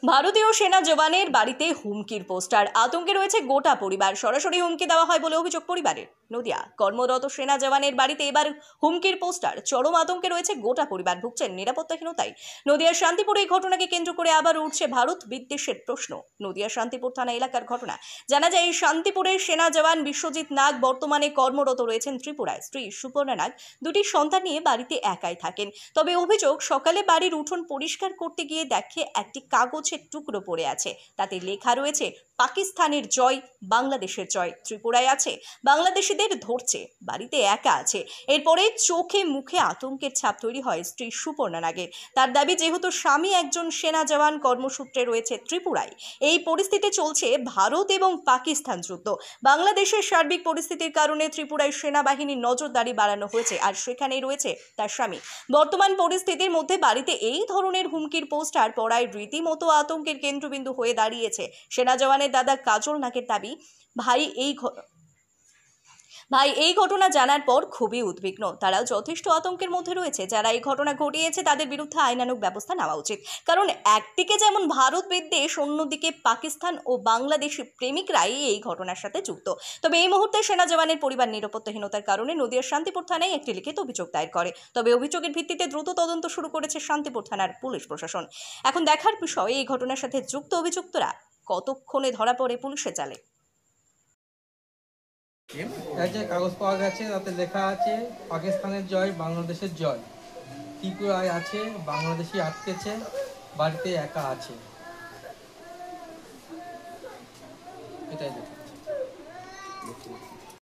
ভারতীয় সেনা জওয়ানের বাড়িতে হুমকির পোস্টার, আতঙ্কে রয়েছে গোটা পরিবার। সরাসরি হুমকি দেওয়া হয় বলে অভিযোগ পরিবারের। নদিয়া, কর্মরত সেনা জওয়ানের বাড়িতে এবার হুমকির পোস্টার, চরম আতঙ্কে রয়েছে গোটা পরিবার, ভুগছেন নিরাপত্তাহীনতায়। নদিয়ার শান্তিপুরে এই ঘটনাকে কেন্দ্র করে আবার উঠছে ভারত বিদ্বেষের প্রশ্ন। নদিয়ার শান্তিপুর থানা এলাকার ঘটনা। জানা যায়, এই শান্তিপুরের সেনা জওয়ান বিশ্বজিৎ নাগ বর্তমানে কর্মরত রয়েছেন ত্রিপুরায়। স্ত্রী সুপর্ণা নাগ দুটি সন্তান নিয়ে বাড়িতে একাই থাকেন। তবে অভিযোগ, সকালে বাড়ির উঠোন পরিষ্কার করতে গিয়ে দেখে একটি কাগজের টুকরো পড়ে আছে। তাতে লেখা রয়েছে পাকিস্তানের জয়, বাংলাদেশের জয়। ত্রিপুরায় আছে, বাংলাদেশিদের ধরছে, বাড়িতে একা আছে। এরপরে চোখে মুখে আতঙ্কের ছাপ তৈরি হয় স্ত্রী সুপর্ণা নাগের। তার দাবি, যেহেতু স্বামী একজন সেনা জওয়ান কর্মসূত্রে রয়েছে ত্রিপুরায়, এই পরিস্থিতি চলছে ভারত এবং পাকিস্তান যুদ্ধ। বাংলাদেশের সার্বিক পরিস্থিতির কারণে ত্রিপুরায় সেনাবাহিনীর নজরদারি বাড়ানো হয়েছে, আর সেখানেই রয়েছে তার স্বামী। বর্তমান পরিস্থিতির মধ্যে বাড়িতে এই ধরনের হুমকির পোস্টার পড়ায় রীতিমতো আতঙ্কের কেন্দ্রবিন্দু হয়ে দাঁড়িয়েছে সেনা জওয়ানের দাদা কাজল নাগের দাবি, ভাই এই ঘটনা জানার পর খুবই উদ্বিগ্ন। তারা যথেষ্ট আতঙ্কের মধ্যে রয়েছে। যারা এই ঘটনা ঘটিয়েছে তাদের বিরুদ্ধে আইনানুগ ব্যবস্থা নেওয়া উচিত। কারণ একদিকে যেমন ভারত বিদ্বেষ, অন্যদিকে পাকিস্তান ও বাংলাদেশি প্রেমিকরাই এই ঘটনার সাথে যুক্ত। তবে এই মুহূর্তে সেনা জওয়ানের পরিবার নিরাপত্তাহীনতার কারণে নদিয়ার শান্তিপুর থানায় একটি লিখিত অভিযোগ দায়ের করে। তবে অভিযোগের ভিত্তিতে দ্রুত তদন্ত শুরু করেছে শান্তিপুর থানার পুলিশ প্রশাসন। এখন দেখার বিষয়, এই ঘটনার সাথে যুক্ত অভিযুক্তরা কতক্ষণে ধরা পড়ে পুলিশের জালে। এই যে কাগজ পাওয়া গেছে, তাতে লেখা আছে পাকিস্তানের জয়, বাংলাদেশের জয়। ত্রিপুরায় আছে, বাংলাদেশি আটকেছে, বাড়িতে একা আছে, এটাই লেখা।